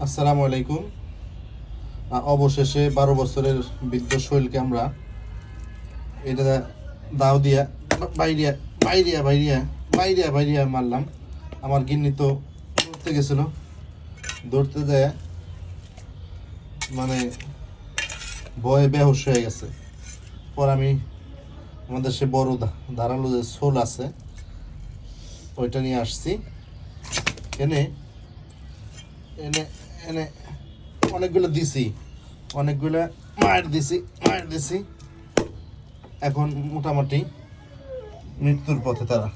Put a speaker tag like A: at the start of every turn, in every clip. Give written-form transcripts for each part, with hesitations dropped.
A: আসসালামু আলাইকুম। অবশেষে 12 বছরের বৃদ্ধ শৈলকে আমরা এটা দাও দিয়া বাইরিয়া বাইরিয়া বাইরিয়া বাইরিয়া বাইরিয়া মারলাম। আমার গিন্নি তো ধরতে গেছিল, ধরতে যায় মানে ভয়ে বেহুশ হয়ে গেছে। পর আমি আমাদের সে বড় ধারালো যে শোল আছে ওইটা নিয়ে আসছি। এনে এনে এনে অনেকগুলো দিছি, অনেকগুলো মায়ের দিছি। এখন মোটামুটি মৃত্যুর পথে তারা।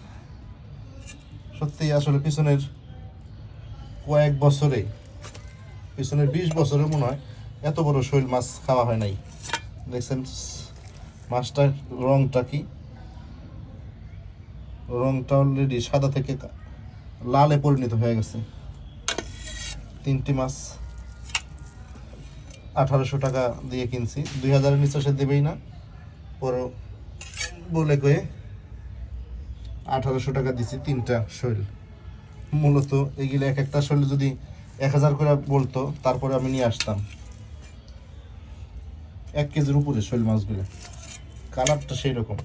A: সত্যি আসলে পিছনের কয়েক বছরে, পিছনের 20 বছরে মনে হয় এত বড় শৈল মাছ খাওয়া হয় নাই। দেখছেন মাছটার রংটা কি, রংটা অলরেডি সাদা থেকে লালে পরিণত হয়ে গেছে। 3টি মাছ 1800 টাকা দিয়ে কিনছি, 2000-এর নিচে সে দেবেই না। পরে বলে কয়ে 1800 টাকা দিছি 3টা শৈল। মূলত এগুলো এক একটা শৈল যদি 1000 করে বলতো তারপরে আমি নিয়ে আসতাম। 1 কেজির উপরে শৈল মাছগুলো, কালারটা সেই রকম।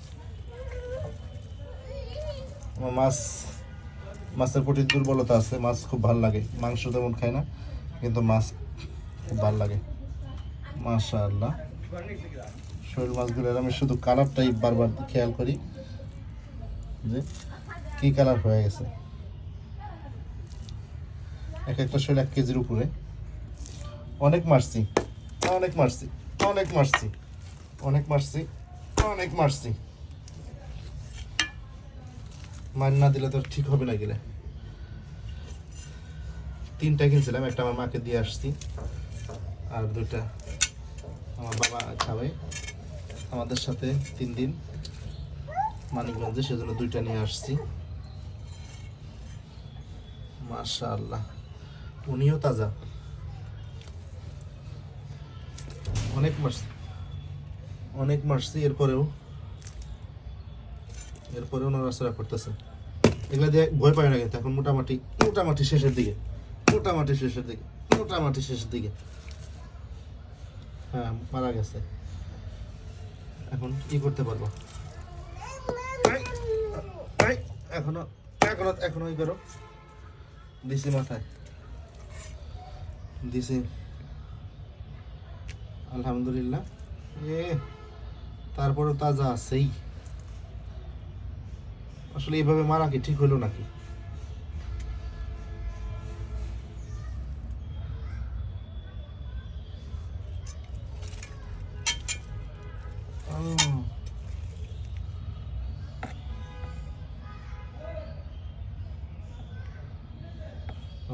A: আমার মাছের প্রতি দুর্বলতা আছে, মাছ খুব ভালো লাগে। মাংস তেমন খাই না, কিন্তু মাছ খুব ভালো লাগে। মাশাআল্লাহ, শৈল মাছগুলোর আমি শুধু কালারটাই বারবার খেয়াল করি যে কি কালার হয়ে গেছে। এক একটা শৈল 1 কেজির উপরে। অনেক মারছি অনেক মারছি অনেক মারছি অনেক মারছি অনেক মারছি। মার না দিলে তো ঠিক হবে না। গেলে 3টা কিনছিলাম, একটা আমার মাকে দিয়ে আসছি, আর 2টা আমার বাবা খাবে আমাদের সাথে 3 দিন মানিকগঞ্জে, সেজন্য 2টা নিয়ে আসছি। মাশাআল্লাহ, উনিও তাজা। অনেক মারছি, এরপরেও নড়াচড়া করতেছে। এগুলা দিয়ে ভয় পায় না কিন্তু। এখন মোটামুটি শেষের দিকে, মোটামুটি শেষের দিকে। হ্যাঁ, মারা গেছে। এখন কি করতে পারবো? এখনো এখনো এখনো ই করো, দিছি মাথায় দিছি। আলহামদুলিল্লাহ, তারপরে তাজা আছেই। আসলে এইভাবে মারা কি ঠিক হলো নাকি?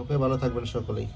A: ওকে, ভালো থাকবেন সকলেই।